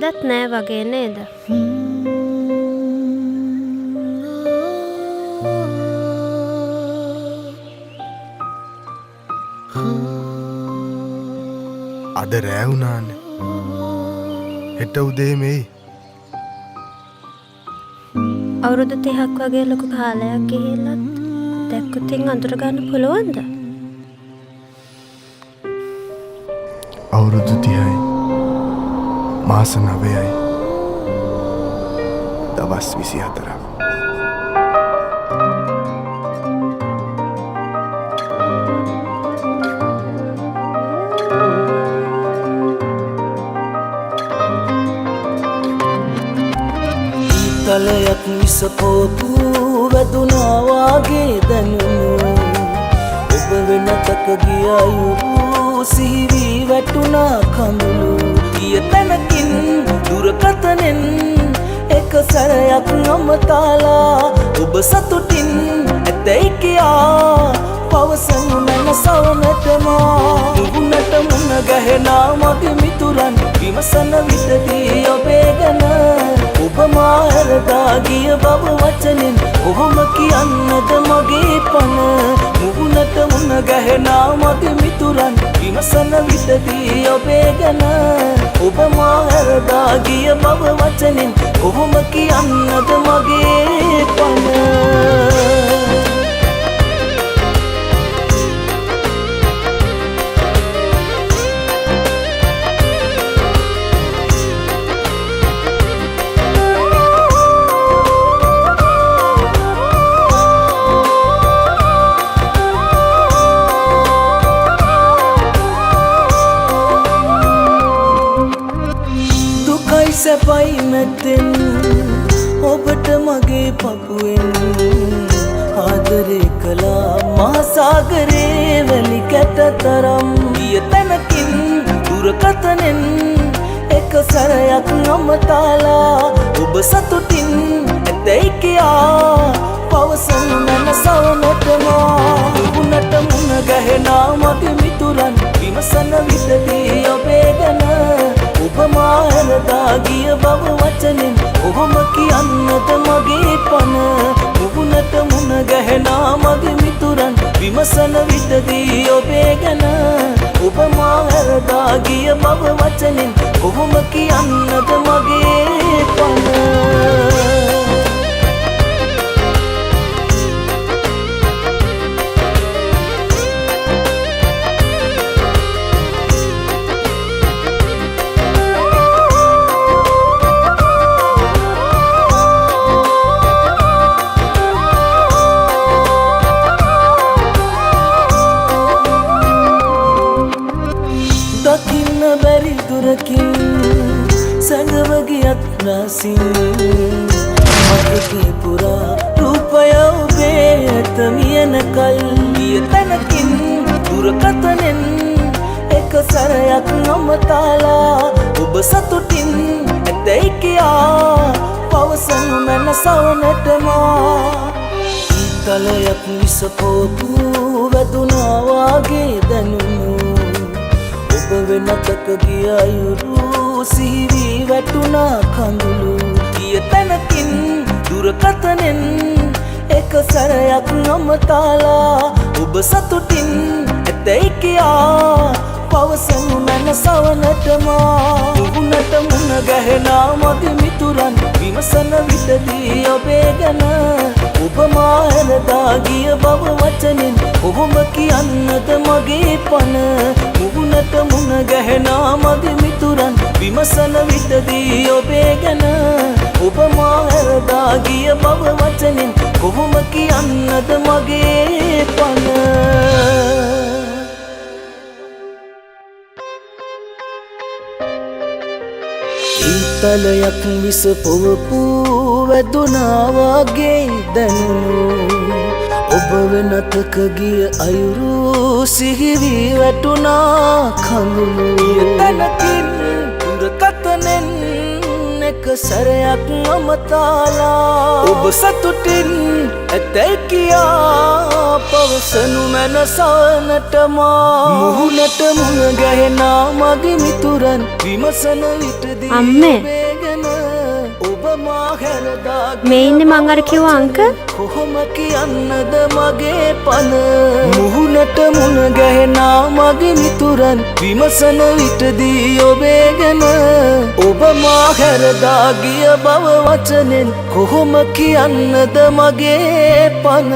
අදත් නෑ වගේ නේද? අද රෑ වුණානේ. හෙට උදේ මෙයි. අවුරුදු 30ක් වගේ ලොකු කාලයක් ගිහිල්ලත් දැක්කොතින් අඳුර ගන්න පුළුවන්ද? අවුරුදු 30යි. මාස 9යි. දවස් 24ක්. තලයක් විසපෝපු වැදුනා වාගේ දැනුණු ඔබ වෙනතක ගිය අයුරු සිහිවි වැටුණා කඳුළු ගිය තැනකින් දුරකථනෙන් එක සැරයක් අමතාලා ඔබ සතුටින් ඇතැයි කියා පවසනු මැන සවනටම මුහුණට මුණ ගැහෙනා මගේ මිතුරන් විමසන විටදී ඔබේ ගැන ඔබ මා හැරදා ගිය බව වචනෙන් කොහොම කියන්නද මගේ පන මුහුණට මුණ ගැහෙනා මගේ මිතුරන් විමසන විටදී ඔබේ ගැන ඔබ මා හැරදා ගිය බව වචනෙන් කොහොම කියන්නද මගේ පන සැපයි මැත්තෙන් ඔබට මගේ පපුුවෙන් ආදරේ කළා මහසාගරේ වැලි කැට තරම් ගිය තැනකින් දුරකථනෙන් එක සැරයක් අමතාලා ඔබ සතුටින් ඇතැයි කියා පවසනු මැන සවනටම මුහුණට මුණ ගැහෙනා මගේ මිතුරන් විමසන විටදී ඔබේ ගැන ඔබ මා හැරදා ගිය බව වචනෙන් කොහොම කියන්නද මගේ පන මුහුණට මුණ ගැහෙනා මගේ මිතුරන් විමසන විටදී ඔබේ ගැන ඔබ මා හැරදා ගිය බව වචනෙන් කොහොම කියන්නද මගේ පන දකින්න බැරි දුරකින් සැඟවගියත් රසින් මතකේ පුරා රූපය ඔබේ ඇත මියන කල් ගිය තැනකින් දුරකථනෙන් එක සැරයක් අමතාලා ඔබ සතුටින් ඇතැයි කියා පවසනු මැන සවනටම තලයක් විසපෝපු වැදුනා වාගේ දැනුණු ඔබ වෙනතක ගිය අයුරු සිහිවි වැටුණා කඳුළු ගිය තැනකින් දුරකථනෙන් එක සැරයක් අමතාලා ඔබ සතුටින් ඇතැයි කියා පවසනු මැන සවනටම මුහුණට මුණ ගැහෙනා මගේ මිතුරන් විමසන විටදී ඔබේ ගැන ඔබ මා හැරදා ගිය බව වචනෙන් කොහොම කියන්නද මගේ පන මුහුණට මුණ ගැහෙනා මගේ මිතුරන් විමසන විටදී ඔබේ ගැන ඔබ මා හැරදා ගිය බව වචනෙන් කොහොම කියන්නද මගේ පන තලයක් විසපොවපු වැදුනා වාගේ දැනුණු ඔබ වෙනතක ගිය අයුරු සිහිවි වැටුණා කඳුළු තැනකින් දුරකථනෙන් එක සැරයක් අමතාලා ඔබ සතුටින් ඇතැයි කියා පවසනු මැනසානටමා මුහුණට මුණ ගැහෙනා මගේ මිතුරන් විමසන විටදී අම්මේ. වේගෙන ඔබ මා හැරදා මේ ඉන්නේ මං අර කිව්ව අංකල්. කොහොම කියන්නද මගේ පන මුහුණට මුණ ගැහෙනා මගේ මිතුරන් විමසන විටදී ඔබේගෙන ඔබ මා හැරදා ගිය බව වචනෙන් කොහොම කියන්නද මගේ පන